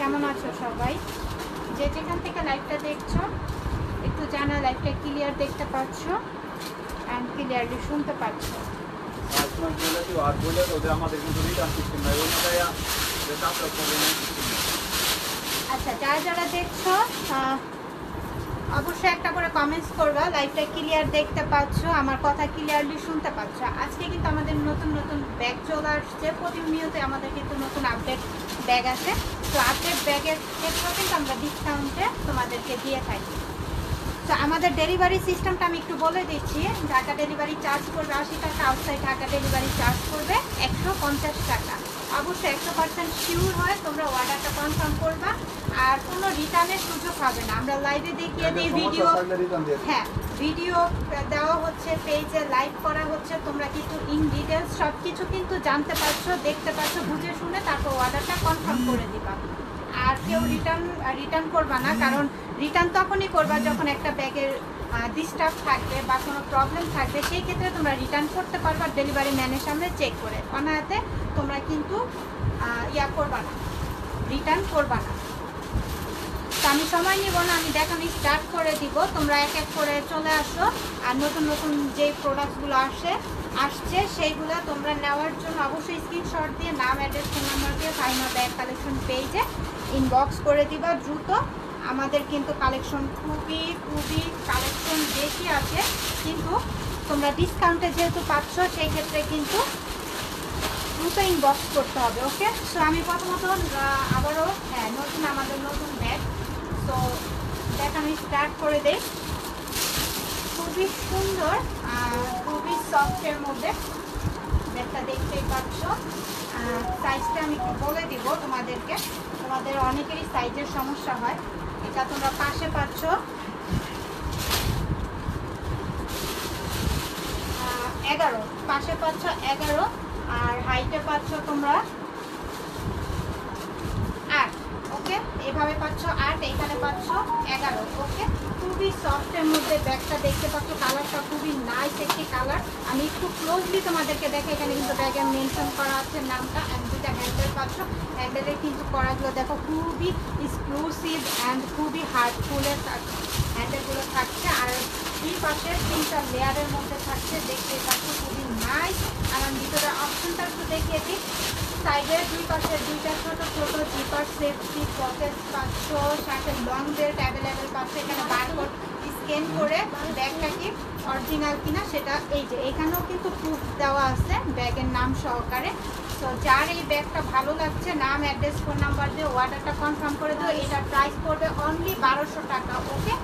কেমন আছো সবাই? যে যেখান থেকে লাইভটা দেখছো একটু জানা লাইভটা ক্লিয়ার দেখতে পাচ্ছ অ্যান্ড ক্লিয়ারলি শুনতে পাচ্ছ। আচ্ছা, যারা যারা দেখছো অবশ্যই একটা করে কমেন্টস করবা লাইভটা ক্লিয়ার দেখতে পাচ্ছ, আমার কথা ক্লিয়ারলি শুনতে পাচ্ছ। আজকে কিন্তু আমাদের নতুন নতুন ব্যাগ চলে আসছে, প্রতিনিয়ত আমাদের কিন্তু নতুন আপডেট ব্যাগ আছে। তো আপডেট ব্যাগের ক্ষেত্রেও কিন্তু আমরা ডিসকাউন্টে তোমাদেরকে দিয়ে থাকি। তো আমাদের ডেলিভারি সিস্টেমটা আমি একটু বলে দিচ্ছি। ঢাকা ডেলিভারি চার্জ করবে 80 টাকা, আউটসাইড ঢাকা ডেলিভারি চার্জ করবে 150 টাকা। অবশ্যই 100% শিওর হয় তোমরা অর্ডারটা কনফার্ম করবা, আর কোনো রিটার্নের সুযোগ হবে না। আমরা লাইভে দেখিয়ে দিই, ভিডিও, হ্যাঁ ভিডিও দেওয়া হচ্ছে, পেজে লাইভ করা হচ্ছে, তোমরা কিন্তু ইন ডিটেলস সব কিছু কিন্তু জানতে পারছো, দেখতে পাচ্ছ, বুঝে শুনে তারপর অর্ডারটা কনফার্ম করে দিবা। আর কেউ রিটার্ন করবা না, কারণ রিটার্ন তখনই করবা যখন একটা ব্যাগের ডিস্টার্ব থাকবে বা কোনো প্রবলেম থাকবে, সেই ক্ষেত্রে তোমরা রিটার্ন করতে পারবা ডেলিভারি ম্যানের সামনে চেক করে। অনায়াসে তোমরা কিন্তু করবা না, রিটার্ন করবা না। তো আমি সময় নিব না, আমি দেখানো স্টার্ট করে দিব। তোমরা এক এক করে চলে আসো, আর নতুন নতুন যে প্রোডাক্টসগুলো আসছে সেইগুলো তোমরা নেওয়ার জন্য অবশ্যই স্ক্রিনশট দিয়ে নাম, অ্যাড্রেস, ফোন নাম্বার দিয়ে ফাইমা ব্যাগ কালেকশন পেজে ইনবক্স করে দিবা দ্রুত। আমাদের কিন্তু কালেকশন খুবই কালেকশন বেশি আছে, কিন্তু তোমরা ডিসকাউন্টে যেহেতু পাচ্ছ সেই ক্ষেত্রে কিন্তু দ্রুত ইনবক্স করতে হবে। ওকে, সো আমি প্রথমত আবারও আমাদের নতুন ব্যাগ তো দেখানো স্টার্ট করে দেই। খুবই সুন্দর, খুবই সফটের মধ্যে ব্যাগটা দেখতেই পাচ্ছ। সাইজটা আমি একটু বলে দিব তোমাদেরকে, তোমাদের অনেকেরই সাইজের সমস্যা হয়। এটা তোমরা পাশে পাচ্ছ 11, পাশে পাচ্ছ 11, আর হাইটে পাচ্ছ তোমরা 8। ওকে, এভাবে পাচ্ছ 8, এখানে পাচ্ছ 11। ওকে, খুবই সফটের মধ্যে ব্যাগটা দেখতে পাচ্ছ, কালারটা খুবই নাইস একটি কালার। আমি একটু ক্লোজলি তোমাদেরকে দেখে, এখানে কিন্তু ব্যাগে মেনশন করা আছে নামটা, অ্যান্ড দুটা হ্যান্ডেল পাচ্ছ। হ্যান্ডেলের কিন্তু করাগুলো দেখো খুবই এক্সক্লুসিভ অ্যান্ড খুবই হার্ডফুলের হ্যান্ডেলগুলো থাকছে, আর দুই পাশে 3টা লেয়ারের মধ্যে থাকছে, দেখতে পাচ্ছ খুবই নাইস। আর আমি ভিতরে অপশনটা একটু দেখিয়ে দিই। সাইডের দুই পাশে দুইটা ছোট ছোট জিপার সেফটি পকেট পাচ্ছ, সাথে লং বেল্ট অ্যাভেলেবেল পাচ্ছ। এখানে বারকোড স্ক্যান করে ব্যাগটা কি অরিজিনাল কিনা সেটা এই যে এখানেও কিন্তু প্রুফ দেওয়া আছে ব্যাগের নাম সহকারে। তো যার এই ব্যাগটা ভালো লাগছে, নাম, অ্যাড্রেস, ফোন নাম্বার দিয়ে অর্ডারটা কনফার্ম করে দেবো। এটার প্রাইস পড়বে অনলি 1200 টাকা। ওকে,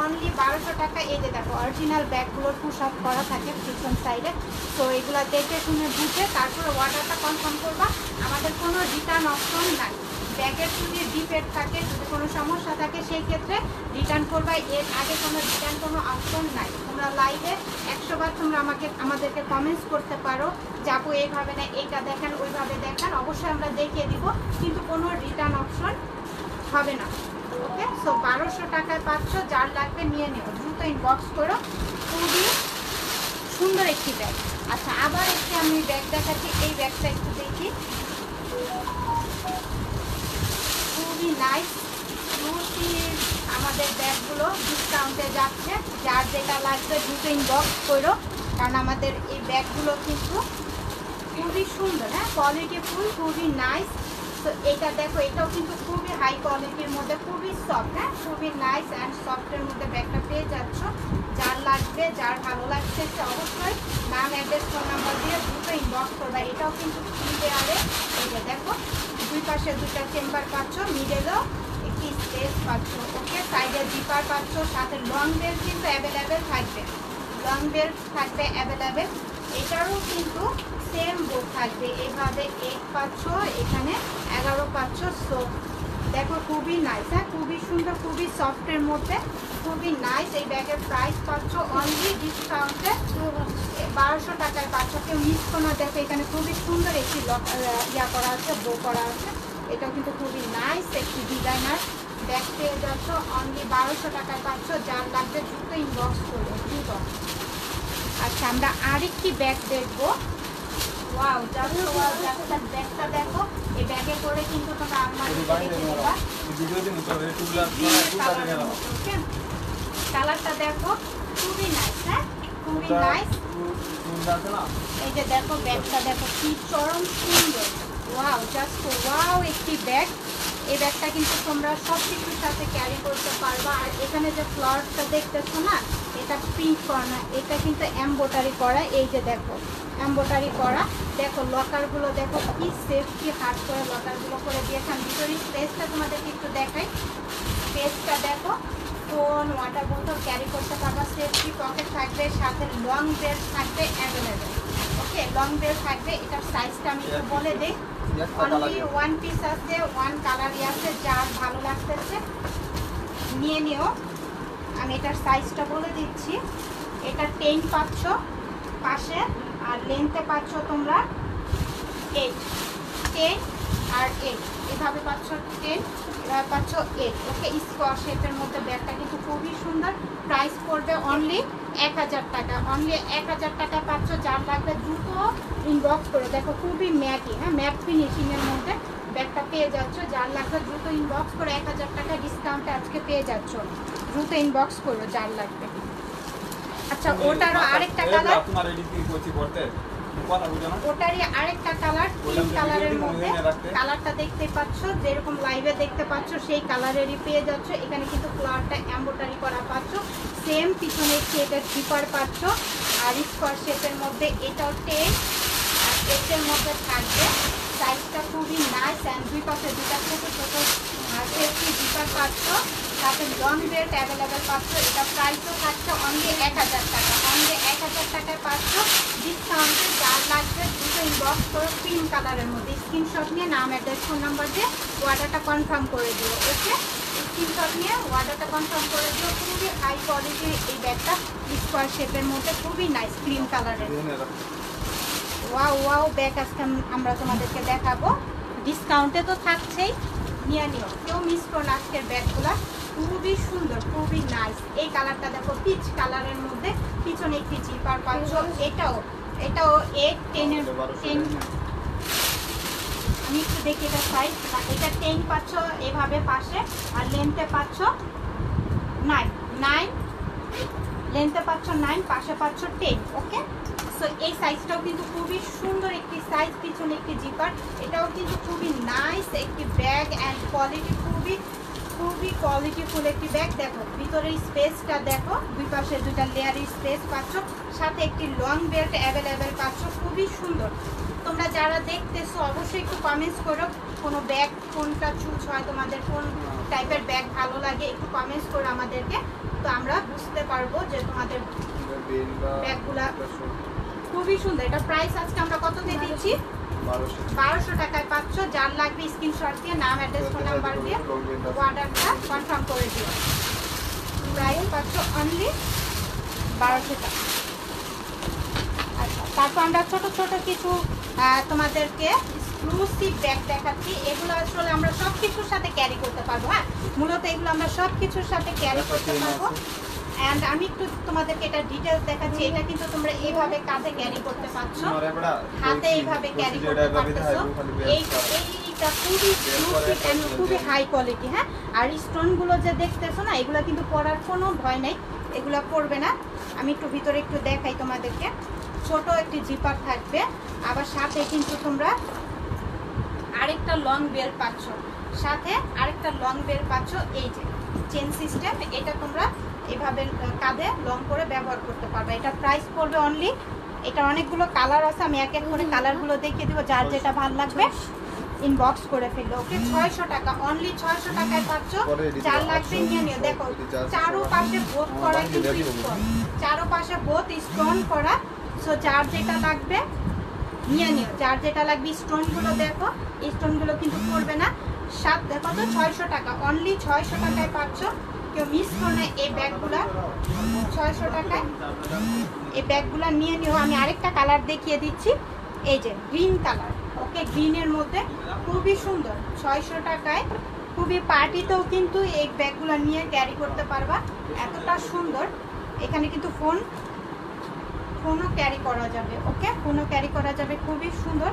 অনলি 1200 টাকা। এই যে দেখো অরিজিনাল ব্যাগগুলোর পুশ আপ করা থাকে পিছন সাইডে। তো এগুলো দেখে শুনে বুঝে তারপরে অর্ডারটা কনফার্ম করবা। আমাদের কোনো রিটার্ন অপশন নাই। ব্যাগের যদি ডিফেক্ট থাকে, যদি কোনো সমস্যা থাকে, সেই ক্ষেত্রে রিটার্ন করবা, এর আগে কোনো রিটার্ন কোনো অপশন নাই। তোমরা লাইভে 100 বার তোমরা আমাদেরকে কমেন্টস করতে পারো, যাবো এইভাবে না এইটা দেখান, ওইভাবে দেখান, অবশ্যই আমরা দেখিয়ে দিব, কিন্তু কোনো রিটার্ন অপশন হবে না। ওকে, সো 1200 টাকায় পাচ্ছ। যার লাগবে নিয়ে নিও, দ্রুত ইনবক্স করো। খুবই সুন্দর একটি ব্যাগ। আচ্ছা, আবার একটি আমি ব্যাগ দেখাচ্ছি, এই ব্যাগটা একটু দেখি। খুবই নাইস আমাদের ব্যাগগুলো ডিসকাউন্টে যাচ্ছে। যার যেটা লাগবে দ্রুত ইনবক্স করো, কারণ আমাদের এই ব্যাগগুলো কিন্তু খুবই সুন্দর, হ্যাঁ কোয়ালিটি ফুল, খুবই নাইস। তো এটা দেখো, এটাও কিন্তু খুবই হাই কোয়ালিটির মধ্যে, খুবই সফট, হ্যাঁ খুবই নাইস অ্যান্ড সফটের মধ্যে ব্যাগটা পেয়ে যাচ্ছ। যার লাগবে, যার ভালো লাগছে, সে অবশ্যই নাম, অ্যাড্রেস, ফোন নাম্বার দিয়ে দ্রুত ইনবক্স করবে। এটাও কিন্তু 3 লেয়ারে, এই যে দেখো দুই পাশে দুটা চেম্বার পাচ্ছ, মিডেলও একটি স্পেস পাচ্ছ। ওকে, সাইডে জিপার পাচ্ছ, সাথে লং বেল্ট কিন্তু অ্যাভেলেবেল থাকবে, লং বেল্ট থাকবে অ্যাভেলেবেল। এটারও কিন্তু সেম বোর্ড থাকবে, এভাবে 8 পাচ্ছ, এখানে 11 পাচ্ছ। সো দেখো খুবই নাইস, হ্যাঁ খুবই সুন্দর, খুবই সফটের মধ্যে, খুবই নাইস। এই ব্যাগের প্রাইস পাচ্ছ অনলি ডিসকাউন্টে 1200 টাকায় পাচ্ছ। কেউ মিস করো। দেখো এখানে খুবই সুন্দর একটি করা আছে, বো করা আছে। এটাও কিন্তু খুবই নাইস একটি ডিজাইনার ব্যাগ পেয়ে যাচ্ছ, অনলি 1200 টাকায় পাচ্ছ। যার লাগবে দ্রুত ইনবক্স করবে, দ্রুত। আচ্ছা, আমরা আরেকটি ব্যাগ দেখবো। ওয়াও জাস্ট ওয়াও জাস্ট ব্যাগটা দেখো, এই ব্যাগে করে কিন্তু তোমরা আলমারিতে রেখে দিবা। ওকে, কালারটা দেখো খুবই নাইস। হ্যাঁ খুবই নাইস। এই যে দেখো ব্যাগটা দেখো কি চরম সুন্দর। ওয়াও জাস্ট ওয়াও একটি ব্যাগ। এই ব্যাগটা কিন্তু তোমরা সব কিছুর সাথে ক্যারি করতে পারবা। আর এখানে যে ফ্লাওয়ারটা দেখতেছো না, এটা প্রিন্ট করা না, এটা কিন্তু এমব্রয়ডারি করা। এই যে দেখো এমব্রয়ডারি করা। দেখো লকারগুলো দেখো কি সেফটি হার্ড করে লকারগুলো করে দিয়েছেন। ভিতরে স্পেসটা তোমাদেরকে একটু দেখাই। স্পেসটা দেখো, ফোন ওয়াটার বোতল ক্যারি করতে পারবা। সেফটি পকেট থাকবে, সাথে লং বেল্ট থাকবে অ্যাভেলেবেল। ওকে লং বেল্ট থাকবে। এটার সাইজটা আমি একটু বলে দিই। অনলি ওয়ান পিস আছে, ওয়ান কালারই আছে, যার ভালো লাগতেছে নিয়ে নিও। আমি এটার সাইজটা বলে দিচ্ছি। এটা 10 পাচ্ছ পাশে, আর লেন্থে পাচ্ছ তোমরা 8, 10 আর 8 এভাবে পাচ্ছ। 10 এভাবে পাচ্ছ 8। ওকে স্কোয়ার শেপের মধ্যে ব্যাগটা কিন্তু খুবই সুন্দর। প্রাইস পড়বে অনলি 1000 টাকা। অনলি 1000 টাকা পাচ্ছ। যার লাগবে দ্রুত ইনবক্স করে। দেখো খুবই ম্যাটি, হ্যাঁ ম্যাট ফিনিশিংয়ের মধ্যে ব্যাগটা পেয়ে যাচ্ছ। যার লাগবে দ্রুত ইনবক্স করে। 1000 টাকা ডিসকাউন্টে আজকে পেয়ে যাচ্ছ। দ্রুত ইনবক্স করো যার লাগবে। আচ্ছা ওটারও আরেকটা কালার, ওটারই আরেকটা কালার পিঙ্ক কালারের মধ্যে। কালারটা দেখতে পাচ্ছ, যেরকম লাইভে দেখতে পাচ্ছ সেই কালারেরই পেয়ে যাচ্ছ। এখানে কিন্তু ফ্লাওয়ারটা এমব্রয়ডারি করা পাচ্ছ। সেম পিছনে এটার জিপার পাচ্ছ। আর স্কোয়ার শেপের মধ্যে এটাও 10 আর 8-এর মধ্যে থাকবে। সাইজটা খুবই নাইস। অ্যান্ড দুই পাশে দুটা ছোটো ছোটো সেফটি জিপার পাচ্ছ, সাথে লং বেল্ট অ্যাভেলেবেল পাচ্ছ। এটা প্রাইসও থাকছে অনলি 1000 টাকা। অনলি 1000 টাকায় পাচ্ছ ডিসকাউন্টে। যার লাগবে দুটো ইনবক্স করো ক্রিম কালারের মধ্যে। স্ক্রিনশট নিয়ে নাম অ্যাড্রেস ফোন নাম্বার দিয়ে অর্ডারটা কনফার্ম করে দিও। ওকে স্ক্রিনশট নিয়ে অর্ডারটা কনফার্ম করে দিও। খুবই হাই কোয়ালিটির এই ব্যাগটা স্কোয়ার শেপের মধ্যে খুবই নাইস ক্রিম কালারের। ওয়াও ওয়াও ব্যাগ আজকে আমরা তোমাদেরকে দেখাবো। ডিসকাউন্টে তো থাকছেই, নিয়ে নিও, কেউ মিস করো না আজকের ব্যাগগুলা। খুবই সুন্দর খুবই নাইস। এই কালারটা দেখো পিচ কালারের মধ্যে, পিছনে একটি জিপার পাচ্ছ। এটাও 8, 10-এর 10। আমি একটু দেখি এটা সাইজ। এটা 10 পাচ্ছ এভাবে পাশে, আর লেন্থে পাচ্ছ 9, লেন্থে পাচ্ছ 9, পাশে পাচ্ছ 10। ওকে সো এই সাইজটাও কিন্তু খুবই সুন্দর একটি সাইজ। পিছনে একটি জিপার। এটাও কিন্তু খুবই নাইস একটি ব্যাগ অ্যান্ড কোয়ালিটি খুবই কোয়ালিটিফুল একটি ব্যাগ। দেখো ভিতরের স্পেসটা দেখো, দুই পাশে দুটা লেয়ারের স্পেস পাচ্ছ, সাথে একটি লং বেল্ট অ্যাভেলেবেল পাচ্ছ। খুবই সুন্দর। তোমরা যারা দেখতেছো অবশ্যই একটু কমেন্টস করো কোনো ব্যাগ কোনটা চুজ হয়, তোমাদের কোন টাইপের ব্যাগ ভালো লাগে, একটু কমেন্টস করো আমাদেরকে। তো আমরা বুঝতে পারবো যে তোমাদের ব্যাগগুলা খুবই সুন্দর। এটা প্রাইস আজকে আমরা কত দিয়ে দিচ্ছি? 1200 টাকায় পাচ্ছ। যার লাগবে স্ক্রিনশট দিয়ে নাম অ্যাড্রেস ফোন নাম্বার দিয়ে অর্ডারটা কনফার্ম করে দিও। প্রাইস পাচ্ছ অনলি 1200 টাকা। আচ্ছা তারপর আমরা ছোট ছোট কিছু তোমাদেরকে এক্সক্লুসিভ ব্যাগ দেখাচ্ছি। এগুলো আসলে আমরা সব কিছুর সাথে ক্যারি করতে পারবো। হ্যাঁ মূলত এগুলো আমরা সব কিছুর সাথে ক্যারি করতে পারবো। এন্ড আমি একটু তোমাদেরকে এটা ডিটেইলস দেখাচ্ছি। এটা কিন্তু তোমরা এইভাবে কাঁধে ক্যারি করতে পারছো, হাতে এইভাবে ক্যারি করতে পারতেছো। এইটা খুবই হাই কোয়ালিটি। হ্যাঁ আর স্টোনগুলো যে দেখতেছো না, এগুলো কিন্তু পরার কোনো ভয় নেই, এগুলো পরবে না। আমি একটু ভিতরে একটু দেখাই তোমাদেরকে। ছোট একটি জিপার থাকবে, আবার সাথে কিন্তু তোমরা আরেকটা লং বেল্ট পাচ্ছ, সাথে আরেকটা লং বেল্ট পাচ্ছ। এই যে চেন সিস্টেম, এটা তোমরা এভাবে কাঁধে লং করে ব্যবহার করতে পারবে। এটা প্রাইস পড়বে অনলি, এটা অনেকগুলো কালার আছে, আমি এক এক করে কালারগুলো দেখিয়ে দিব। যার যেটা ভালো লাগবে ইনবক্স করে ফেললো। ওকে 600 টাকা, অনলি 600 টাকায় পাচ্ছ। যার লাগবে নিয়ে নিও। দেখো চারোপাশে বোথ করা, কিন্তু স্টোন চারোপাশে বোথ স্টোন করা। সো যার যেটা লাগবে নিয়ে নিও, যার যেটা লাগবে। স্টোনগুলো দেখো, স্টোনগুলো কিন্তু পড়বে না। সাত দেখো তো 600 টাকা, অনলি 600 টাকায় পাচ্ছ। কেউ মিস করো না এই ব্যাগগুলা। 600 টাকায় এই ব্যাগগুলা নিয়ে নিও। আমি আরেকটা কালার দেখিয়ে দিচ্ছি, এই যে গ্রিন কালার। ওকে গ্রিনের মধ্যে খুবই সুন্দর। 600 টাকায় খুবই পার্টিতেও কিন্তু এই ব্যাগগুলো নিয়ে ক্যারি করতে পারবা, এতটা সুন্দর। এখানে কিন্তু ফোন ফোনও ক্যারি করা যাবে। ওকে, ফোনও ক্যারি করা যাবে, খুবই সুন্দর।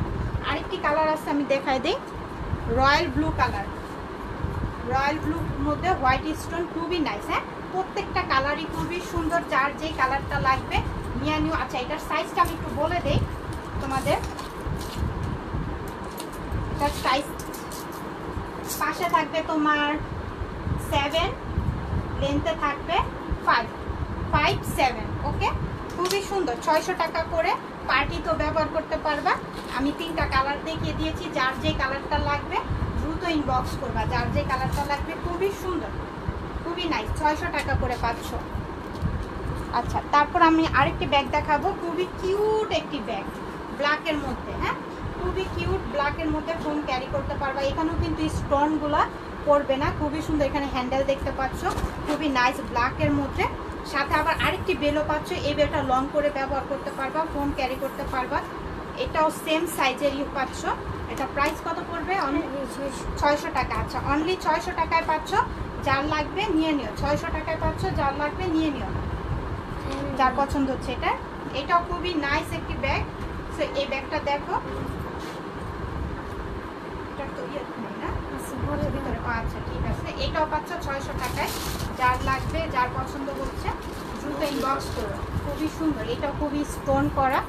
আরেকটি কালার আছে, আমি দেখাই দিই, রয়্যাল ব্লু কালার। রয়্যাল ব্লুর মধ্যে হোয়াইট স্টোন, খুবই নাইস। হ্যাঁ, প্রত্যেকটা কালারই খুবই সুন্দর, যার যে কালারটা লাগবে নিয়ে নিও। আচ্ছা, এটার সাইজটা আমি একটু বলে দেই তোমাদের। এটার সাইজ পাশে থাকবে তোমার 7, লেন্থে থাকবে 5.7। ওকে, খুবই সুন্দর। 600 টাকা করে, পার্টি তো ব্যবহার করতে পারবা। আমি 3টা কালার দেখিয়ে দিয়েছি, যার যে কালারটা লাগবে দ্রুত ইনবক্স করবা, যার যে কালারটা লাগবে। খুবই সুন্দর, খুবই নাইস, 600 টাকা করে পাচ্ছ। আচ্ছা, তারপর আমি আরেকটি ব্যাগ দেখাবো, খুবই কিউট একটি ব্যাগ ব্ল্যাকের মধ্যে। হ্যাঁ, খুবই কিউট, ব্ল্যাকের মধ্যে ফোন ক্যারি করতে পারবা। এখানেও কিন্তু স্টোনগুলা পড়বে না, খুবই সুন্দর। এখানে হ্যান্ডেল দেখতে পাচ্ছ, খুবই নাইস ব্ল্যাকের মধ্যে। সাথে আবার আরেকটি বেলও পাচ্ছ। এই বেলটা লং করে ব্যবহার করতে পারবা, ফোন ক্যারি করতে পারবা। এটাও সেম সাইজেরই পাচ্ছ। এটা প্রাইস কত পড়বে? 600 টাকা। আচ্ছা, অনলি 600 টাকায় পাচ্ছ, যার লাগবে নিয়ে নিও। 600 টাকায় পাচ্ছ, যার লাগবে নিয়ে নিও, যার পছন্দ হচ্ছে এটা। এটাও খুবই নাইস একটি ব্যাগ। সো এই ব্যাগটা দেখো, এটা তো ইয়ে নেই না, আচ্ছা ঠিক আছে। এটাও পাচ্ছ 600 টাকায়, যার লাগবে, যার পছন্দ হচ্ছে দ্রুত ইনবক্স করো। খুবই সুন্দর, এটা খুবই স্টোন করা,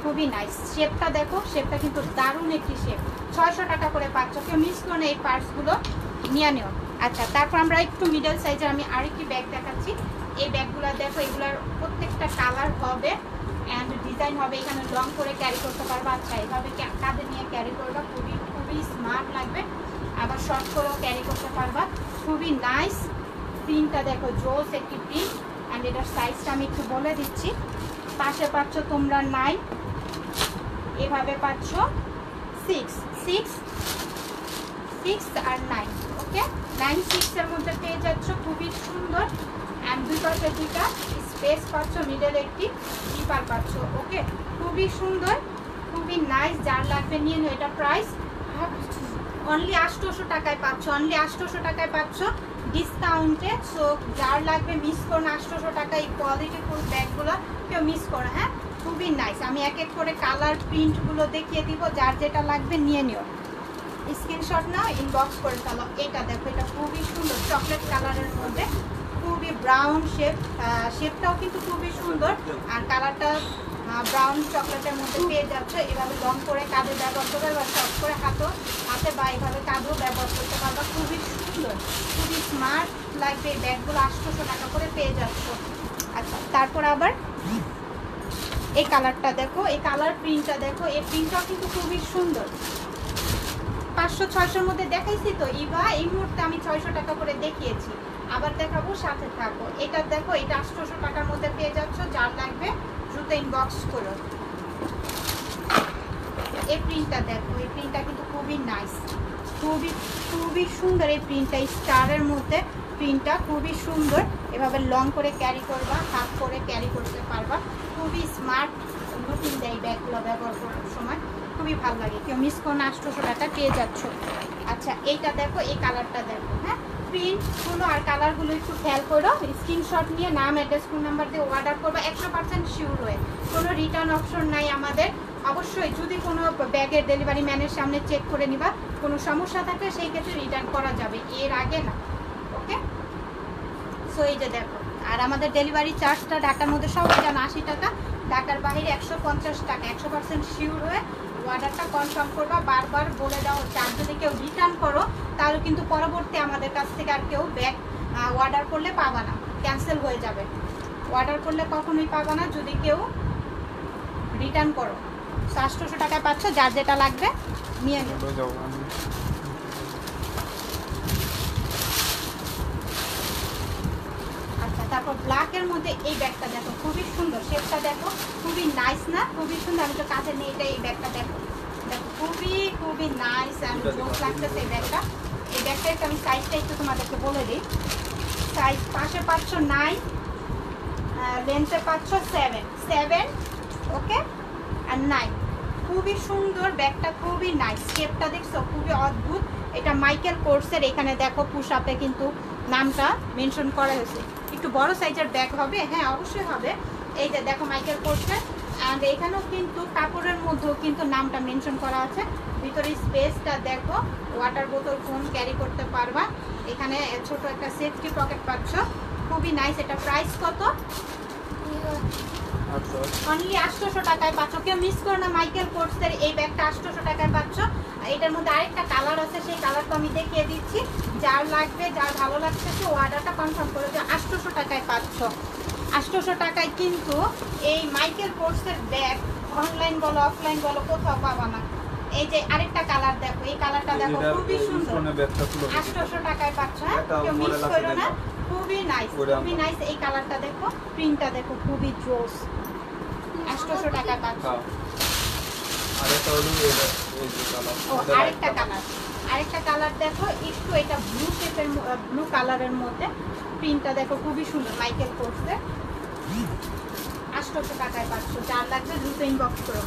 খুবই নাইস। শেপটা দেখো, শেপটা কিন্তু দারুণ একটি শেপ। 600 টাকা করে পাচ্ছ, কেউ মিস করো না, এই পার্টসগুলো নিয়ে নিও। আচ্ছা, তারপর আমরা একটু মিডল সাইজের আমি আরেকটি ব্যাগ দেখাচ্ছি। এই ব্যাগগুলো দেখো, এগুলার প্রত্যেকটা কালার হবে অ্যান্ড ডিজাইন হবে। এখানে লং করে ক্যারি করতে পারবা। আচ্ছা, এভাবে কাঁধে নিয়ে ক্যারি করবা, খুবই খুবই স্মার্ট লাগবে। আবার শর্ট করেও ক্যারি করতে পারবা, খুবই নাইস। প্রিন্টটা দেখো, জোস একটি প্রিন্ট। অ্যান্ড এটার সাইজটা আমি একটু বলে দিচ্ছি। পাশে পাচ্ছ তোমরা 9, এভাবে পাচ্ছ 6 আর 9। ওকে, 9, 6 এর মধ্যে পেয়ে যাচ্ছ, খুবই সুন্দর। অ্যান্ড দুই পাশে দুইটা স্পেস পাচ্ছ, মিডলে একটি জিপার পাচ্ছ। ওকে, খুবই সুন্দর, খুবই নাইস, যার লাগবে নিয়ে নিও। এটা প্রাইস অনলি 800 টাকায় পাচ্ছ, অনলি 800 টাকায় পাচ্ছ ডিসকাউন্টে। সো যার লাগবে মিস করো না, 800 টাকা এই কোয়ালিটিফুল ব্যাগগুলো কেউ মিস করো। হ্যাঁ, খুবই নাইস। আমি এক এক করে কালার প্রিন্টগুলো দেখিয়ে দিব, যার যেটা লাগবে নিয়ে নিও। স্ক্রিনশট নাও, ইনবক্স করে ফেলো। এটা দেখো, এটা খুবই সুন্দর, চকলেট কালারের মধ্যে, খুবই ব্রাউন শেপ। শেপটাও কিন্তু খুবই সুন্দর, আর কালারটা ব্রাউন চকলেটের মধ্যে পেয়ে যাচ্ছে। এভাবে লং করে কাঁধে ব্যবহার করবে, বা শর্ট করে হাতে বা এভাবে কাঁধেও ব্যবহার করতে পারবা। খুবই সুন্দর, খুবই স্মার্ট লাগবে। এই ব্যাগগুলো 800 টাকা করে পেয়ে যাচ্ছ। আচ্ছা, তারপর আবার এই কালারটা দেখো, এই কালার প্রিন্টটা দেখো, এই প্রিন্টটাও কিন্তু খুবই সুন্দর। 500-600-র মধ্যে দেখাইছি তো ইভা, এই মুহূর্তে আমি 600 টাকা করে দেখিয়েছি, আবার দেখাবো, সাথে থাকবো। এটা দেখো, এটা 800 টাকার মধ্যে পেয়ে যাচ্ছ, যার লাগবে দ্রুত ইনবক্স করো। এই প্রিন্টটা দেখো, এই প্রিন্টটা কিন্তু খুবই নাইস, খুবই খুবই সুন্দর। এই প্রিন্টটা স্টারের মধ্যে, প্রিন্টটা খুবই সুন্দর। এভাবে লং করে ক্যারি করবা, হাফ করে ক্যারি করতে পারবা। খুবই স্মার্ট লুকিং দেয় ব্যাগগুলো ব্যবহার করার সময়, খুবই ভালো লাগে। কেউ মিস করো না, 800 টাকা পেয়ে যাচ্ছ। আচ্ছা, এইটা দেখো, এই কালারটা দেখো। হ্যাঁ, প্রিন্টগুলো আর কালারগুলো একটু খেয়াল করো। স্ক্রিনশট নিয়ে নাম, অ্যাড্রেস, ফোন নাম্বার দিয়ে অর্ডার করবা। 100% শিওর হয়ে, কোনো রিটার্ন অপশন নাই আমাদের। অবশ্যই যদি কোনো ব্যাগের ডেলিভারি ম্যানের সামনে চেক করে নিবা, কোনো সমস্যা থাকলে সেই ক্ষেত্রে রিটার্ন করা যাবে, এর আগে না। ওকে, সো এই যে দেখো, আর আমাদের ডেলিভারি চার্জটা ঢাকার মধ্যে সবাই জানো 80 টাকা, ঢাকার বাইরে 150 টাকা। 100% শিওর হয়ে অর্ডারটা কনফার্ম করবা। বারবার বলে দাও, চার্জ যদি কেউ রিটার্ন করো তাহলে কিন্তু পরবর্তী আমাদের কাছ থেকে আর কেউ ব্যাগ অর্ডার করলে পাবা না, ক্যান্সেল হয়ে যাবে। অর্ডার করলে কখনোই পাবা না যদি কেউ রিটার্ন করো। 800 টাকায় পাচ্ছ, যার যেটা লাগবে নিয়ে নেব। আচ্ছা, তারপর ব্ল্যাকের মধ্যে এই ব্যাগটা দেখো, খুবই সুন্দর। শেপটা দেখো, খুবই নাইস না, খুবই সুন্দর। আমি তো কাছে নিয়ে এটা, এই ব্যাগটা দেখো, দেখো খুবই খুবই নাইস অ্যান্ড জোস লাগতেছে এই ব্যাগটা। এই ব্যাগটা একটু আমি সাইজটা একটু তোমাদেরকে বলে দিই। সাইজ পাশে পাচ্ছ 9, লেন্থে পাচ্ছ 7, ওকে, আর 9। খুবই সুন্দর ব্যাগটা, খুবই নাইস। শেপটা দেখছো, খুবই অদ্ভুত। এটা মাইকেল কোর্সের, এখানে দেখো পুশ আপে কিন্তু নামটা মেনশন করা হয়েছে। একটু বড় সাইজের ব্যাগ হবে, হ্যাঁ অবশ্যই হবে। এই যে দেখো, মাইকেল কোর্সের অ্যান্ড এখানেও কিন্তু কাপড়ের মধ্যেও কিন্তু নামটা মেনশন করা আছে। ভিতরে স্পেসটা দেখো, ওয়াটার বোতল ফোন ক্যারি করতে পারবা। এখানে ছোট একটা সেফটি পকেট পাচ্ছ, খুবই নাইস। এটা প্রাইস কত? অনলি 800 টাকায় পাচ্ছ। কেউ মিস করো না, মাইকেল কোর্সের এই ব্যাগটা 800 টাকায় পাচ্ছ। এটার মধ্যে আরেকটা কালার আছে, সেই কালারটা আমি দেখিয়ে দিচ্ছি। যার লাগবে, যার ভালো লাগছে সে অর্ডারটা কনফার্ম করে যে 800 টাকায় পাচ্ছ। 800 টাকায় কিন্তু এই মাইকেল কোর্সের ব্যাগ অনলাইন বলো অফলাইন বলো কোথাও পাবা না। এই যে আরেকটা কালার দেখো, এই কালারটা দেখো, খুবই সুন্দর। 800 টাকায় পাচ্ছ। হ্যাঁ, কেউ মিস করো না, খুবই নাইস, খুবই নাইস। এই কালারটা দেখো, প্রিন্টটা দেখো, খুবই জোস। 800 টাকায় পাচ্ছ। আরেকটা কালার দেখো, একটু এটা ব্লু শেপের, ব্লু কালারের মধ্যে প্রিন্টটা দেখো, খুবই সুন্দর। মাইকেল কোর্সের 800 টাকায় পাচ্ছ। যার লাগবে দ্রুত ইনবক্স করো।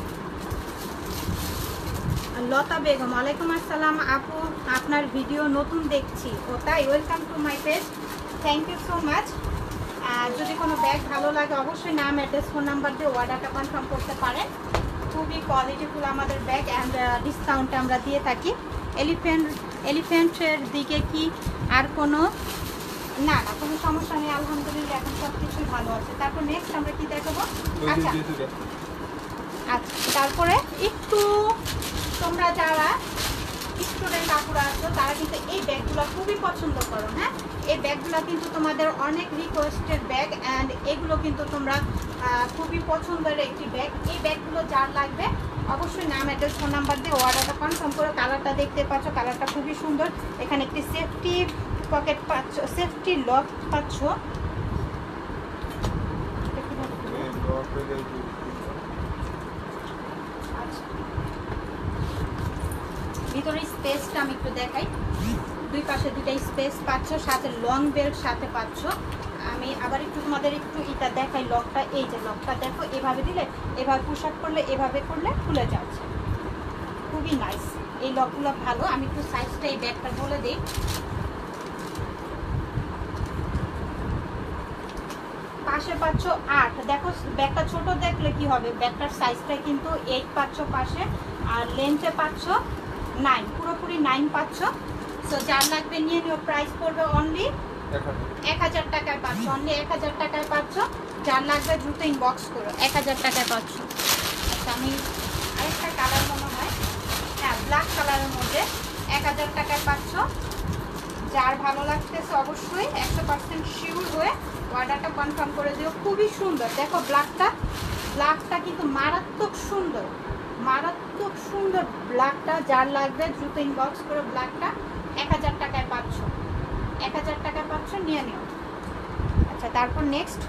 লতা বেগম, ওয়ালাইকুম আসসালাম আপু, আপনার ভিডিও নতুন দেখছি। ও তাই, welcome to my page, thank you so much. যদি কোনো ব্যাগ ভালো লাগে অবশ্যই নাম, অ্যাড্রেস, ফোন নাম্বার দিয়ে অর্ডারটা কনফার্ম করতে পারেন। খুবই কোয়ালিটিফুল আমাদের ব্যাগ অ্যান্ড ডিসকাউন্টে আমরা দিয়ে থাকি। এলিফ্যান্টের দিকে কি আর কোনো না, কোনো সমস্যা নেই, আলহামদুলিল্লাহ এখন সব কিছুই ভালো আছে। তারপর নেক্সট আমরা কি দেখাবো? আচ্ছা আচ্ছা, তারপরে একটু তোমরা যারা স্টুডেন্ট আপুরা আছো তারা কিন্তু এই ব্যাগগুলো খুবই পছন্দ করো। হ্যাঁ, এই ব্যাগগুলো কিন্তু তোমাদের অনেক রিকোয়েস্টেড ব্যাগ অ্যান্ড এগুলো কিন্তু তোমরা খুবই পছন্দের একটি ব্যাগ। এই ব্যাগগুলো যার লাগবে অবশ্যই নাম, অ্যাড্রেস, ফোন নাম্বার দিয়ে অর্ডারটা কনফার্ম করো। কালারটা দেখতে পাচ্ছ, কালারটা খুবই সুন্দর। এখানে একটি সেফটি পকেট পাচ্ছ, সেফটি লক পাচ্ছ। ভিতরে স্পেসটা আমি একটু দেখাই। দুই পাশে দুইটা স্পেস পাচ্ছ, সাথে লং বেল্ট সাথে পাচ্ছ। আমি আবার একটু তোমাদের একটু এটা দেখাই লকটা। এই যে লকটা দেখো, এভাবে দিলে, এভাবে পুশ আপ করলে, এভাবে করলে খুলে যাচ্ছে, খুবই নাইস। এই লকগুলো ভালো। আমি একটু সাইজটা এই ব্যাগটা বলে দিই। পাশে পাচ্ছ 8। দেখো ব্যাগটা ছোট দেখলে কি হবে, ব্যাগটার সাইজটা কিন্তু 8 পাচ্ছ পাশে, আর লেন্থে পাচ্ছ 9, পুরোপুরি 9 পাচ্ছ। সো যার লাগবে নিয়ে নিও। প্রাইস পড়বে অনলি 1000 টাকায় পাচ্ছ। অনলি 1000 টাকায় পাচ্ছ। যার লাগবে দ্রুত ইনবক্স করো। 1000 টাকায় পাচ্ছ। আচ্ছা, আমি আরেকটা কালার মনে হয়, হ্যাঁ ব্ল্যাক কালারের মধ্যে 1000 টাকায় পাচ্ছ। যার ভালো লাগতেছে অবশ্যই 100% শিওর হয়ে অর্ডারটা কনফার্ম করে দিও। খুবই সুন্দর দেখো, ব্ল্যাকটা কিন্তু মারাত্মক সুন্দর, মারাত্মক সুন্দর ব্ল্যাকটা। যার লাগবে দ্রুত ইনবক্স করে। ব্ল্যাকটা 1000 টাকায় পাচ্ছ। 1000 টাকায় পাচ্ছ, নিয়ে নিও। আচ্ছা, তারপর নেক্সট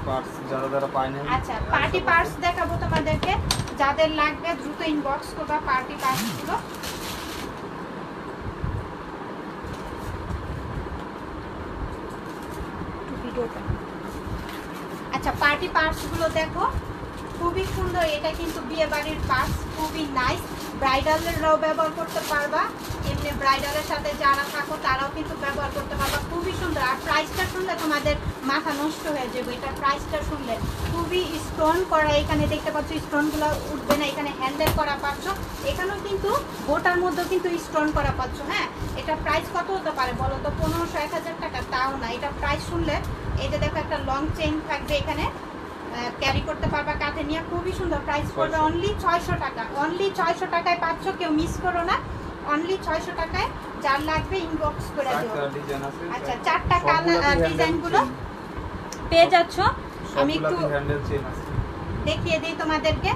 পার্টস যারা পায়নি। আচ্ছা, পার্টি পার্টস দেখাবো তোমাদেরকে। যাদের লাগবে দ্রুত ইনবক্স করবা পার্টি পার্টসগুলো। আচ্ছা, পার্টি পার্টসগুলো দেখো, খুবই সুন্দর। এটা কিন্তু বিয়ে বাড়ির পার্টস, খুবই নাইস। ব্রাইডালরাও ব্যবহার করতে পারবা, এমনি ব্রাইডালের সাথে যারা থাকো তারাও কিন্তু ব্যবহার করতে পারবা। খুবই সুন্দর। আর প্রাইসটা শুনলে তোমাদের মাথা নষ্ট হয়ে যাবে। এটা প্রাইসটা শুনলে খুবই স্টোন করা। এখানে দেখতে পাচ্ছ স্টোনগুলো উঠবে না, এখানে হ্যান্ডেল করা পাচ্ছ। এখানেও কিন্তু গোটার মধ্যেও কিন্তু স্টোন করা পাচ্ছ। হ্যাঁ, এটা প্রাইস কত হতে পারে বলো তো? 1500, 1000 টাকা? তাও না। এটা প্রাইস শুনলে, এই যে দেখো একটা লং চেইন থাকবে, এখানে ক্যারি করতে পারবা কাঁধে নিয়ে। খুবই সুন্দর। প্রাইস পড়বে অনলি 600 টাকা। অনলি 600 টাকায় পাচ্ছ, কেউ মিস করো না। অনলি 600 টাকায়। যার লাগবে ইনবক্স করে দিও। আচ্ছা, 4টা কালার ডিজাইনগুলো পেয়ে যাচ্ছ। আমি একটু দেখিয়ে দিই তোমাদেরকে।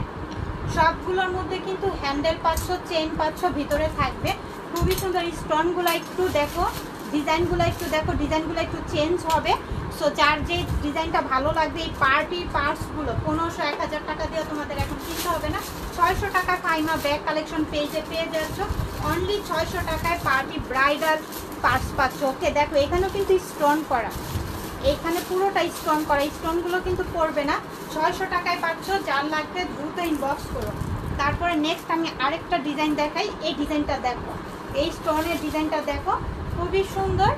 সবগুলোর মধ্যে কিন্তু হ্যান্ডেল পাচ্ছ, চেইন পাচ্ছ, ভিতরে থাকবে। খুবই সুন্দর। স্টোনগুলো একটু দেখো, ডিজাইনগুলো একটু দেখো, ডিজাইনগুলো একটু চেঞ্জ হবে। সো যার যে ডিজাইনটা ভালো লাগবে, এই পার্টি পার্টসগুলো 1500, 1000 টাকা দিয়ে তোমাদের এখন কিনতে হবে না। 600 টাকা ফাইমা ব্যাগ কালেকশন পেজে পেয়ে যাচ্ছ। অনলি 600 টাকায় পার্টি ব্রাইডাল পার্টস পাচ্ছ। ওকে, দেখো এখানেও কিন্তু স্টোন করা, এখানে পুরোটা স্টোন করা। স্টোনগুলো কিন্তু পড়বে না। 600 টাকায় পাচ্ছ। যার লাগবে দ্রুত ইনবক্স করো। তারপরে নেক্সট আমি আরেকটা ডিজাইন দেখাই। এই ডিজাইনটা দেখো, এই স্টোনের ডিজাইনটা দেখো, খুবই সুন্দর।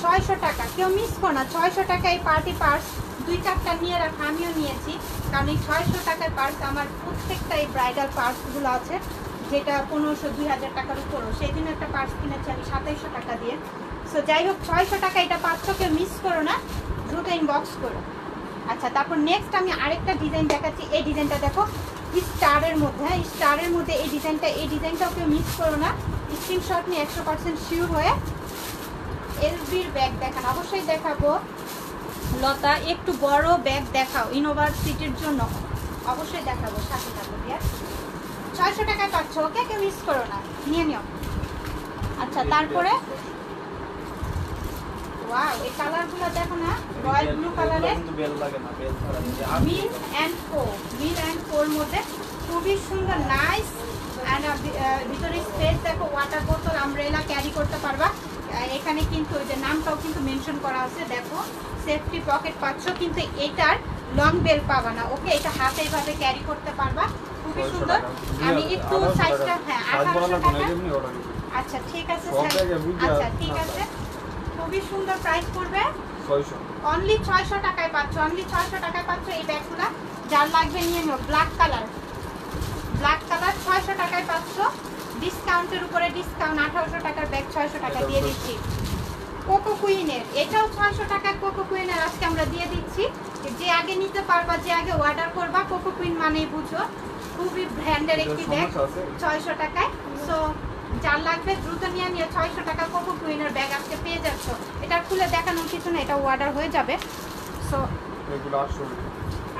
600 টাকা, কেউ মিস করো না। 600 টাকা এই পার্টি পার্টস 2-4টা নিয়ে রাখা, আমিও নিয়েছি, কারণ এই 600 টাকার পার্স আমার প্রত্যেকটা এই ব্রাইডাল পার্সগুলো আছে যেটা 1500-2000 টাকার উপরও। সেই দিন একটা পার্স কিনেছি আমি 2700 টাকা দিয়ে। সো যাই হোক, 600 টাকা এটা পাচ্ছ, কেউ মিস করো না, দ্রুত ইনবক্স করো। আচ্ছা, তারপর নেক্সট আমি আরেকটা ডিজাইন দেখাচ্ছি। এই ডিজাইনটা দেখো, স্টারের মধ্যে, হ্যাঁ স্টারের মধ্যে এই ডিজাইনটাও কেউ মিস করো না। স্ক্রিনশট নিয়ে 100% শিওর হয়ে এলবির ব্যাগ দেখান, অবশ্যই দেখাবো। লতা একটু বড় ব্যাগ দেখাও ইউনিভার্সিটির জন্য, অবশ্যই দেখাবো, সাথে থাকো দিয়া। 600 টাকায় পাচ্ছ, ওকে, কেউ মিস করো না, নিয়ে নিও। আচ্ছা, তারপরে ওয়াও, এই কালারগুলো দেখো না, রয়্যাল ব্লু কালারের, কিন্তু বেল লাগে না, বেল ছাড়া মিল অ্যান্ড ফোর মধ্যে খুবই সুন্দর, নাইস। অ্যান্ড ভিতরে স্পেস দেখো, ওয়াটার বোতল, আমব্রেলা ক্যারি করতে পারবা। এখানে কিন্তু ওই যে নামটাও কিন্তু মেনশন করা আছে, দেখো সেফটি পকেট পাচ্ছ, কিন্তু এটার লং বেল পাবা না, ওকে। এটা হাতে এইভাবে ক্যারি করতে পারবা, খুবই সুন্দর। আমি একটু সাইজটা, হ্যাঁ 1800 টাকা। আচ্ছা ঠিক আছে, আচ্ছা ঠিক আছে, খুবই সুন্দর। প্রাইস পড়বে 600, অনলি 600 টাকায় পাচ্ছ, অনলি 600 টাকায় পাচ্ছ এই ব্যাগগুলো। যার লাগবে নিয়ে নিও। ব্ল্যাক কালার 600 টাকায় পাচ্ছ, ডিসকাউন্টের উপরে ডিসকাউন্ট, 1800 টাকার ব্যাগ 600 টাকা দিয়ে দিচ্ছি। কোকো কুইনের, এটাও 600 টাকা। কোকো কুইনের আজকে আমরা দিয়ে দিচ্ছি, যে আগে নিতে পারবা, যে আগে অর্ডার করবা, কোকো কুইন মানেই বুঝো, খুবই ব্র্যান্ডের একটি ব্যাগ 600 টাকায়। সো যার লাগবে দ্রুত নিয়ে নিয়ে, 600 টাকা কোকো কুইনের ব্যাগ আজকে পেয়ে যাচ্ছ। এটা খুলে দেখানোর কিছু না, এটা অর্ডার হয়ে যাবে। সো এগুলো 800।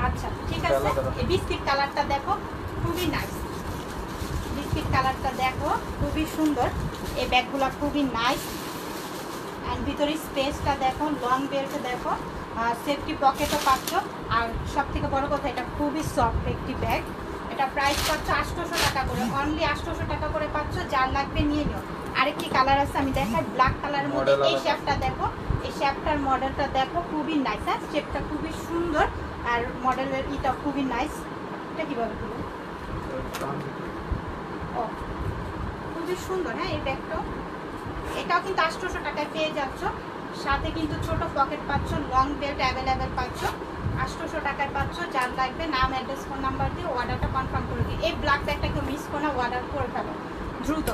আচ্ছা ঠিক আছে, এই বিস্কিট কালারটা দেখো, খুবই নাইস। বিস্কিট কালারটা দেখো, খুবই সুন্দর। এই ব্যাগগুলো খুবই নাইস। অ্যান্ড ভিতরে স্পেসটা দেখো, লং বেল্ট দেখো, সেফটি পকেটও পাচ্ছ। আর সব থেকে বড় কথা, এটা খুবই সফট একটি ব্যাগ। এটা প্রাইস পাচ্ছ 800 টাকা করে, অনলি 800 টাকা করে পাচ্ছ। যার লাগবে নিয়ে নিও। আরেকটি কালার আছে, আমি দেখাই, ব্ল্যাক কালারের মধ্যে। এই শেপটা দেখো, এই শেপটার মডেলটা দেখো, খুবই নাইস। হ্যাঁ, শেপটা খুবই সুন্দর, আর মডেলের ইটা খুবই নাইস। এটা কিভাবে খুলবো? ও, খুবই সুন্দর। হ্যাঁ, এই ব্যাগটাও, এটাও কিন্তু 800 টাকায় পেয়ে যাচ্ছ। সাথে কিন্তু ছোট পকেট পাচ্ছ, লং বেল্ট অ্যাভেলেবেল পাচ্ছ, 800 টাকায় পাচ্ছ। যার লাগবে নাম, অ্যাড্রেস, ফোন নাম্বার দিয়ে অর্ডারটা কনফার্ম করে দিই। এই ব্ল্যাক ব্যাগটাকে মিস করে না, অর্ডার করে ফেলো দ্রুত।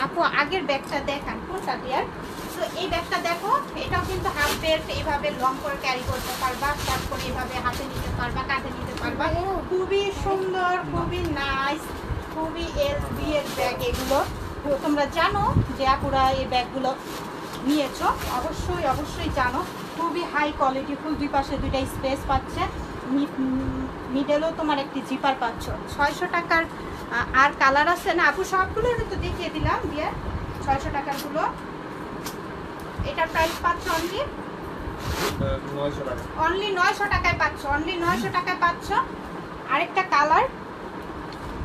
আপু আগের ব্যাগটা দেখান, কোনটা ডিয়ার? তো এই ব্যাগটা দেখো, এটাও কিন্তু হাফ বেল্ট, এইভাবে লং করে ক্যারি করতে পারবা, স্টার্ট করে এইভাবে হাতে নিতে পারবা, কাঁধে নিতে পারবা। খুবই সুন্দর, খুবই নাইস, খুবই এলবি এর ব্যাগ এগুলো। তো তোমরা জানো যে আপুরা এই ব্যাগগুলো নিয়েছো, অবশ্যই জানো। খুবই হাই কোয়ালিটি ফুল, দুই পাশে দুইটা স্পেস পাচ্ছে, মিডেলও তোমার একটি জিপার পাচ্ছ। 600 টাকার আর কালার আছে না আপু? সবগুলো তো দেখিয়ে দিলাম দিয়ে, 600 টাকারগুলো। এটার প্রাইস পাচ্ছ অনলি 900 টাকা, অনলি 900 টাকায় পাচ্ছ, অনলি 900 টাকায় পাচ্ছ। আরেকটা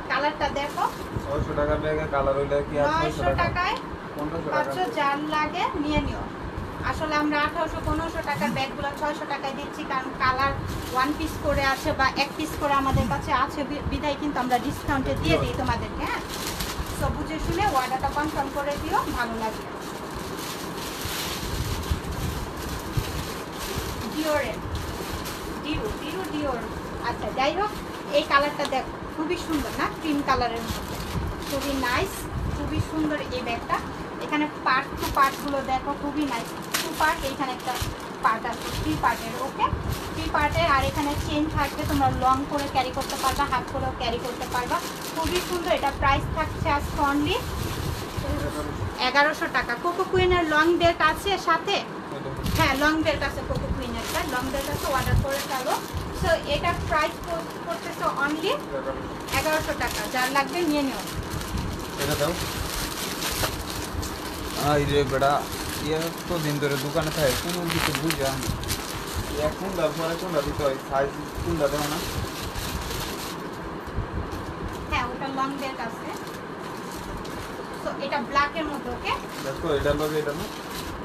কালারটা দেখো, 600 টাকা ব্যাগে কালার হইলে কি আর 900 টাকায় 1500 পাচ্ছ। টাকা। যার লাগে নিয়ে নিও। আসলে আমরা 1800-1500 টাকার ব্যাগগুলো 600 টাকায় দিচ্ছি, কারণ কালার 1 পিস করে আছে বা 1 পিস করে আমাদের কাছে আছে, বিধায় কিন্তু আমরা ডিসকাউন্টে দিয়ে দিই তোমাদেরকে। হ্যাঁ, সব বুঝে শুনে অর্ডারটা কনফার্ম করে দিও, ভালো লাগে। ডিওর। আচ্ছা যাই হোক, এই কালারটা দেখো, খুবই সুন্দর না, ক্রিম কালারের মধ্যে, খুবই নাইস, খুবই সুন্দর এই ব্যাগটা। এখানে পার্ট টু পার্টগুলো দেখো, খুবই নাইস। 2 পার্ট, এখানে একটা পার্ট আছে 3 পার্টের, ওকে 3 পার্টের। আর এখানে চেন থাকবে, তোমরা লং করে ক্যারি করতে পারবা, হাফ করেও ক্যারি করতে পারবা, খুবই সুন্দর। এটা প্রাইস থাকছে আজকে অনলি 1100 টাকা। কোকো কুইনের লং বেল্ট আছে সাথে, হ্যাঁ লং বেল্ট আছে, কোকো কুইনের লং বেল্ট আছে, অর্ডার করে ফেলো। সো এটার প্রাইস করতেছে অনলি 1100 টাকা। যার লাগবে নিয়ে নিও। এটা দাও। এই যে বেটা, তো দিন ধরে দোকানে থাকে, কোনো কিছু বুঝে আমি কোনটা পরে কোনটা দিতে হয়, সাইজ কোনটা দেবো না। হ্যাঁ, ওটা লং বেল্ট আছে। তো এটা ব্ল্যাকের মধ্যে, ওকে দেখো এটা লগে এটা না,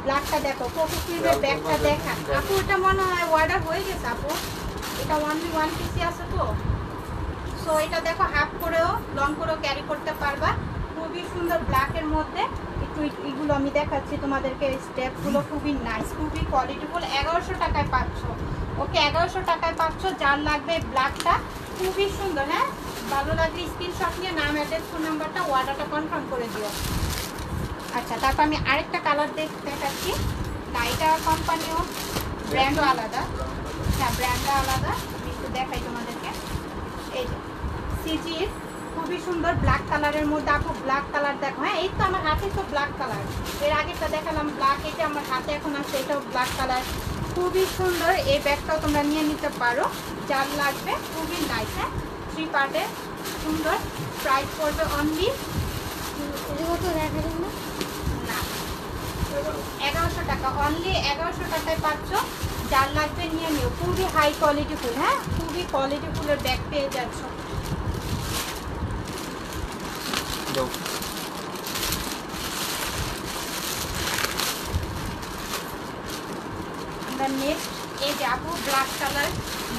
ব্ল্যাকটা দেখো, কোকো কুইনের ব্যাগটা দেখা। আপু এটা মনে হয় অর্ডার হয়ে গেছে আপু, এটা অনলি 1 পিসি আছে তো। সো এটা দেখো, হাফ করেও লং করেও ক্যারি করতে পারবা, খুবই সুন্দর ব্ল্যাকের মধ্যে। একটু এগুলো আমি দেখাচ্ছি তোমাদেরকে, স্টেপগুলো খুবই নাইস, খুবই কোয়ালিটিফুল। 1100 টাকায় পাচ্ছ। ওকে, 1100 টাকায় পাচ্ছ। যার লাগবে ব্ল্যাকটা, খুবই সুন্দর। হ্যাঁ, ভালো লাগলে স্ক্রিনশট নিয়ে নাম, অ্যাড্রেস, ফোন নাম্বারটা, অর্ডারটা কনফার্ম করে দিও। আচ্ছা, তারপর আমি আরেকটা কালার দেখাচ্ছি। না, এটা কোম্পানিও ব্র্যান্ডও আলাদা। হ্যাঁ, ব্র্যান্ডটা আলাদা। আমি একটু দেখাই তোমাদেরকে। এই যে সিজির খুবই সুন্দর ব্ল্যাক কালারের মধ্যে। আপু ব্ল্যাক কালার দেখো। হ্যাঁ, এই তো আমার হাতে তো ব্ল্যাক কালার, এর আগেটা দেখালাম ব্ল্যাক, এটা আমার হাতে এখন আছে, এটাও ব্ল্যাক কালার, খুবই সুন্দর। এই ব্যাগটাও তোমরা নিয়ে নিতে পারো, যার লাগবে। খুবই নাইস। হ্যাঁ, 3 পার্টের সুন্দর। প্রাইস পড়বে অনলি না 1100 টাকা। অনলি 1100 টাকায় পাচ্ছ। যার লাগবে নিয়ে নিও, খুবই হাই কোয়ালিটিফুল। হ্যাঁ, খুবই কোয়ালিটিফুলের ব্যাগ পেয়ে যাচ্ছ। আমরা নেক্সট এই যে আপু ব্ল্যাক কালার,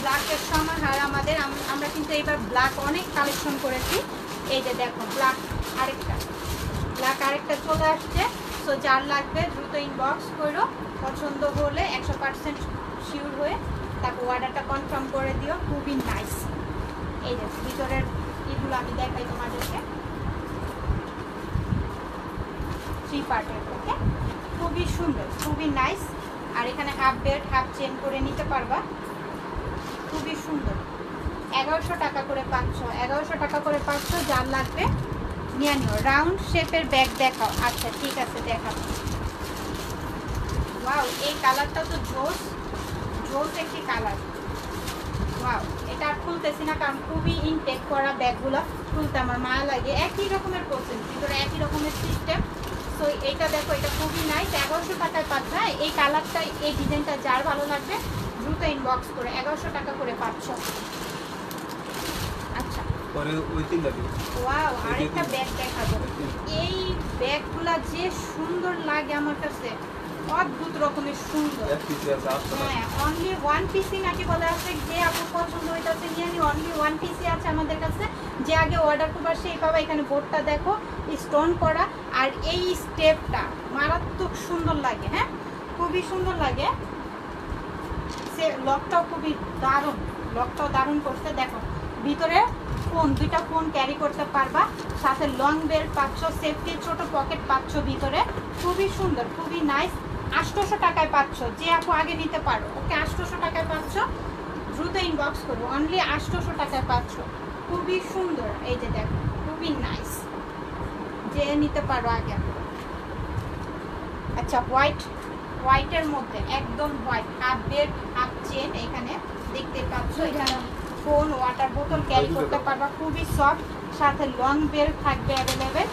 ব্ল্যাকের সমাহার আমাদের। আমরা কিন্তু এবার ব্ল্যাক অনেক কালেকশন করেছি। এই যে দেখো ব্ল্যাক আরেকটা চলে আসছে। সো যার লাগবে দ্রুত ইনবক্স করো, পছন্দ হলে 100% শিওর হয়ে তারপর অর্ডারটা কনফার্ম করে দিও। খুবই নাইস। এই যে ভিতরের এগুলো আমি দেখাই তোমাদেরকে, 3 পার্টের। ওকে, খুবই সুন্দর, খুবই নাইস। আর এখানে হাফ বেল্ট, হাফ চেন করে নিতে পারবা, খুবই সুন্দর। 1100 টাকা করে পাচ্ছ। 1100 টাকা করে পাচ্ছ। যার লাগবে নিয়ে নিও। রাউন্ড শেপের ব্যাগ দেখাও। আচ্ছা ঠিক আছে, দেখাবো। ওয়াও, এই কালারটা তো জোস একটি কালার। ওয়াও, এটা আর খুলতেছি না কারণ খুবই ইনটেক করা ব্যাগগুলো, খুলতে আমার মায়া লাগে। একই রকমের প্রসেস, ভিতরে একই রকমের সিস্টেম। তো এটা দেখো, এটা খুবই নাইস। 1100 টাকায় পাচ্ছ। হ্যাঁ, এই কালারটা, এই ডিজাইনটা যার ভালো লাগবে দ্রুত ইনবক্স করে। 1100 টাকা করে পাচ্ছ। আচ্ছা, পরে ওই তিনটা দিই। ওয়াও, আরেকটা ব্যাগ দেখাবো। এই ব্যাগগুলা যে সুন্দর লাগে আমার কাছে, অদ্ভুত রকমের সুন্দর। এক পিস আছে 800 টাকা। হ্যাঁ, অনলি 1 পিসি নাকি বলে আছে। যে আপু পছন্দ হইতাছে নিয়ে নি। অনলি 1 পিসি আছে আমাদের কাছে। যে আগে অর্ডার করবার সেই পাবা। এখানে বোর্ডটা দেখো, স্টোন করা, আর এই স্টেপটা মারাত্মক সুন্দর লাগে। হ্যাঁ, খুবই সুন্দর লাগে। সে লকটাও খুবই দারুণ, লকটাও দারুণ করতে। দেখো ভিতরে ফোন, 2টা ফোন ক্যারি করতে পারবা, সাথে লং বেল্ট পাচ্ছ, সেফটি ছোট পকেট পাচ্ছ ভিতরে। খুবই সুন্দর, খুবই নাইস। 800 টাকায় পাচ্ছ। যে আপু আগে নিতে পারো, ওকে 800 টাকায় পাচ্ছ। দ্রুত ইনবক্স করো। অনলি 800 টাকায় পাচ্ছ। খুবই সুন্দর। এই যে দেখো, খুবই নাইস। যে নিতে পারো আগে। আচ্ছা, হোয়াইটের মধ্যে একদম white, half belt, half chain. এখানে দেখতে পাচ্ছ, এখানে ফোন, ওয়াটার বোতল ক্যারি করতে পারবা। খুবই সফট, সাথে লং বেল্ট থাকবে অ্যাভেলেবেল,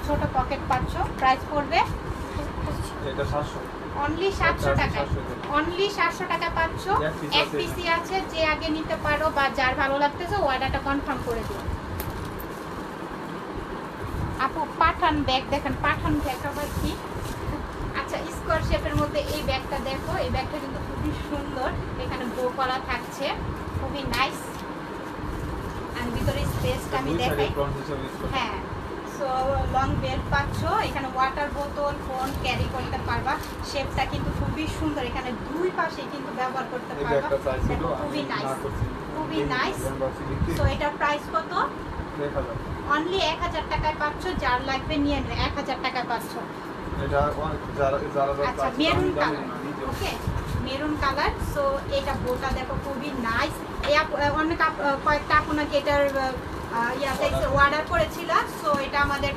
ছোট পকেট পাচ্ছ। প্রাইস পড়বে এটা 700। অনলি 700 টাকায়। অনলি 700 টাকা পাচ্ছ। এক পিসি আছে। যে আগে নিতে পারো বা যার ভালো লাগতেছে অর্ডারটা কনফার্ম করে দিও। আপু পাঠান ব্যাগ দেখেন, পাঠান ব্যাগ আবার কি? আচ্ছা, স্কোয়ার শেপের মধ্যে এই ব্যাগটা দেখো। এই ব্যাগটা কিন্তু খুবই সুন্দর। এখানে বো করা থাকছে, খুবই নাইস। আর ভিতরে স্পেসটা আমি দেখাই। হ্যাঁ, সো লং বেল্ট পাচ্ছ। এখানে ওয়াটার বোতল, ফোন ক্যারি করতে পারবা। শেপটা কিন্তু খুবই সুন্দর। এখানে দুই পাশে কিন্তু ব্যবহার করতে পারবা। দেখো, খুবই নাইস, খুবই নাইস। সো এটার প্রাইস কত? অনলি 1000 টাকায় পাচ্ছ। যার লাগবে নিয়ে নেবে। 1000 টাকায় পাচ্ছ। এটা যারা আচ্ছা, মেরুন কালার। ওকে, মেরুন কালার। সো এটা বোটা দেখো, খুবই নাইস। অনেক কয়েকটা আপনাকে এটার ইয়াতে অর্ডার করেছিল। সো এটা আমাদের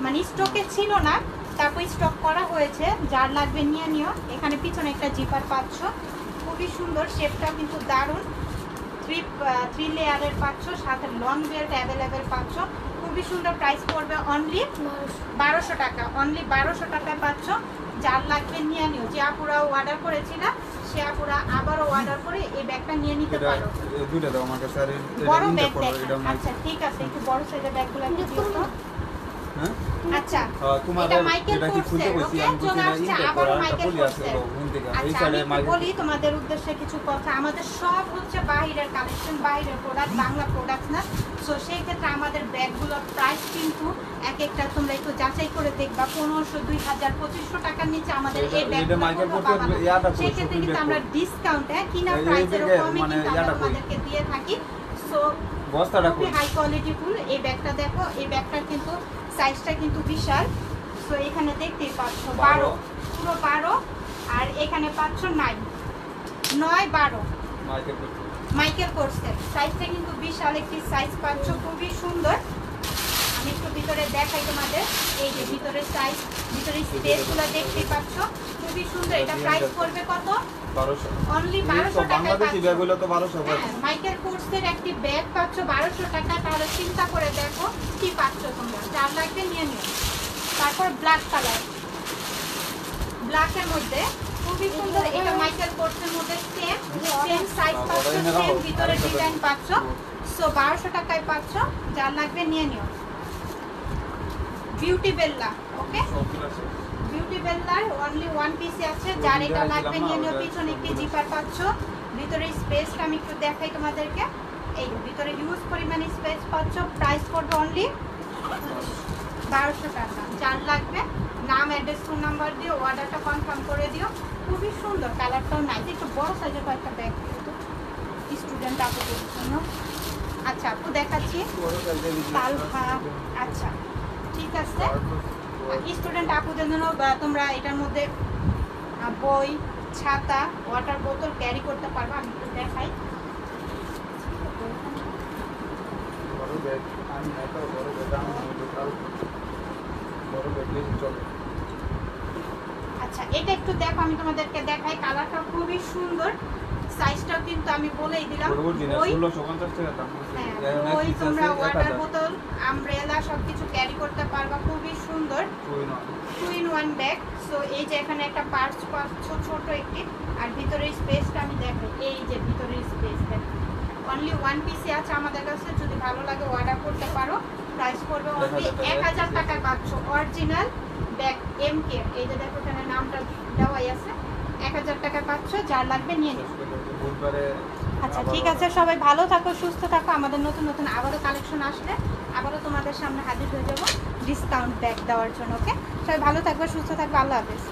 মানে স্টকে ছিল না, তারপর স্টক করা হয়েছে। যার লাগবে নিয়ে নিও। এখানে পিছনে একটা জিপার পাচ্ছ, খুবই সুন্দর। শেপটা কিন্তু দারুণ। 3 লেয়ারের পাচ্ছ, সাথে লং বেল্ট অ্যাভেলেবেল পাচ্ছ। খুবই সুন্দর। প্রাইস পড়বে অনলি 1200 টাকা। অনলি 1200 টাকায় পাচ্ছ। যার লাগবে নিয়ে নিও। যে আপুরা অর্ডার করেছিল সে আপুরা আবারও অর্ডার করে এই ব্যাগটা নিয়ে নিতে পারো। দুইটা দাও আমার কাছে। আর বড় ব্যাগ দেখেন। আচ্ছা ঠিক আছে, একটু বড় সাইজের ব্যাগগুলো একটু দিও তো। হ্যাঁ আচ্ছা তোমাদের এটা মাইকেল যেটা কি খুলতে কোর্সের, কইছি ওকে, আমি চলে কইছি আসছে ইনটেক আবার করা একটা মাইকেল পলি আছে কোর্সের। ওখান থেকে এই আচ্ছা সাইডে আমি একটু মাইকেল বলি তোমাদের উদ্দেশ্যে কিছু কথা। আমাদের সব হচ্ছে বাইরের কালেকশন, বাইরের প্রোডাক্ট, বাংলা প্রোডাক্ট না। সো সেই ক্ষেত্রে আমাদের ব্যাগগুলোর প্রাইস কিন্তু এক একটা তোমরা একটু যাচাই করে দেখবা, 1500, 2000, 2500 টাকার নিচে আমাদের এই এটা ব্যাগগুলো মাইকেল কোনো কোর্সের পাবা না। ইয়াটা কই সেই ক্ষেত্রে কিন্তু আমরা ডিসকাউন্ট কিনা এই প্রাইসের ব্যাগের কমে মানে কিন্তু আমরা ইয়াটা কই? তোমাদেরকে দিয়ে থাকি। সো বস্তাটা খুবই কই হাই কোয়ালিটি ফুল। এই ব্যাগটা দেখো, এই ব্যাগটার কিন্তু সাইজটা কিন্তু বিশাল। সো এখানে দেখতেই পাচ্ছ 12, পুরো 12, আর এখানে পাচ্ছ 9, 12 মাইকেল কোর্স মাইকেল কোর্সের। সাইজটা কিন্তু বিশাল একটি সাইজ পাচ্ছ, খুবই সুন্দর। আমি একটু ভিতরে দেখাই তোমাদের। এই যে ভিতরের সাইজ, ভিতরের স্পেসগুলো দেখতেই পাচ্ছ, খুবই সুন্দর। এটা প্রাইস পড়বে কত? 1200 অনলি 1200 টাকায় বাংলাদেশি ব্যাগ পাচ্ছ। হইলো তো 1200 হ্যাঁ, মাইকেল কোর্সের একটি ব্যাগ পাচ্ছ 1200 টাকায়। তাহলে চিন্তা করে দেখো কি পাচ্ছ তোমরা। যার লাগবে নিয়ে নিও। তারপর ব্ল্যাক কালার, ব্ল্যাকের মধ্যে খুবই সুন্দর। এটা মাইকেল কোর্সের মধ্যে সেম সাইজ পাচ্ছ, সেম ভিতরে ডিজাইন পাচ্ছ। সো 1200 টাকায় পাচ্ছ। যার লাগবে নিয়ে নিও। বিউটি বেল্লা, ওকে, বিউটি বেল্লার অনলি ওয়ান পিসে আছে। যার এটা লাগবে নিয়ে নিও। পিছনে একটি জিপার পাচ্ছ। ভিতরে স্পেসটা আমি একটু দেখাই তোমাদেরকে। এই ভিতরে হিউজ পরিমাণে স্পেস পাচ্ছ। প্রাইস করবে অনলি 1200 টাকা। যার লাগবে নাম, অ্যাড্রেস, ফোন নাম্বার দিও, অর্ডারটা কনফার্ম করে দিও। খুবই সুন্দর, কালারটাও নাই। একটু বড় সাইজের কয়েকটা ব্যাগ কিন্তু স্টুডেন্ট আপুদের জন্য। আচ্ছা আপু দেখাচ্ছি তালভা। আচ্ছা ঠিক আছে, স্টুডেন্ট আপুদের জন্য তোমরা এটার মধ্যে বই, ছাতা, ওয়াটার বোতল ক্যারি করতে পারবে। আমি একটু দেখাই। বড় ব্যাগ আমি এত বড় ব্যাগ আমি টোটাল বড় ব্যাগ নিয়ে চলে আচ্ছা এটা একটু দেখো, আমি তোমাদেরকে দেখাই। কালারটা খুবই সুন্দর। সাইজটাও কিন্তু আমি বলেই দিলাম। বই, 1650 টাকা দাম হ্যাঁ, বই, তোমরা ওয়াটার বোতল, আমব্রেলা সবকিছু ক্যারি করতে পারবা। খুবই সুন্দর, 2 in 1 ব্যাগ। সো এই যে এখানে একটা পার্স পাচ্ছ ছোট একটি, আর ভিতরের স্পেসটা আমি দেখাই। এই যে ভিতরের স্পেস দেখো, অনলি ওয়ান পিসে আছে আমাদের কাছে। যদি ভালো লাগে অর্ডার করতে পারো। প্রাইস পড়বে অনলি 1000 টাকায় পাচ্ছ অরিজিনাল ব্যাগ এমকে। এই যে দেখো এখানে নামটা দেওয়াই আছে। 1000 টাকায় পাচ্ছ। যার লাগবে নিয়ে নিও। আচ্ছা ঠিক আছে, সবাই ভালো থাকো, সুস্থ থাকো। আমাদের নতুন নতুন আবারও কালেকশন আসলে আবারও তোমাদের সামনে হাজির হয়ে যাবো ডিসকাউন্ট ব্যাগ দেওয়ার জন্য। ওকে, সবাই ভালো থাকবে, সুস্থ থাকবে। আল্লাহ হাফেজ।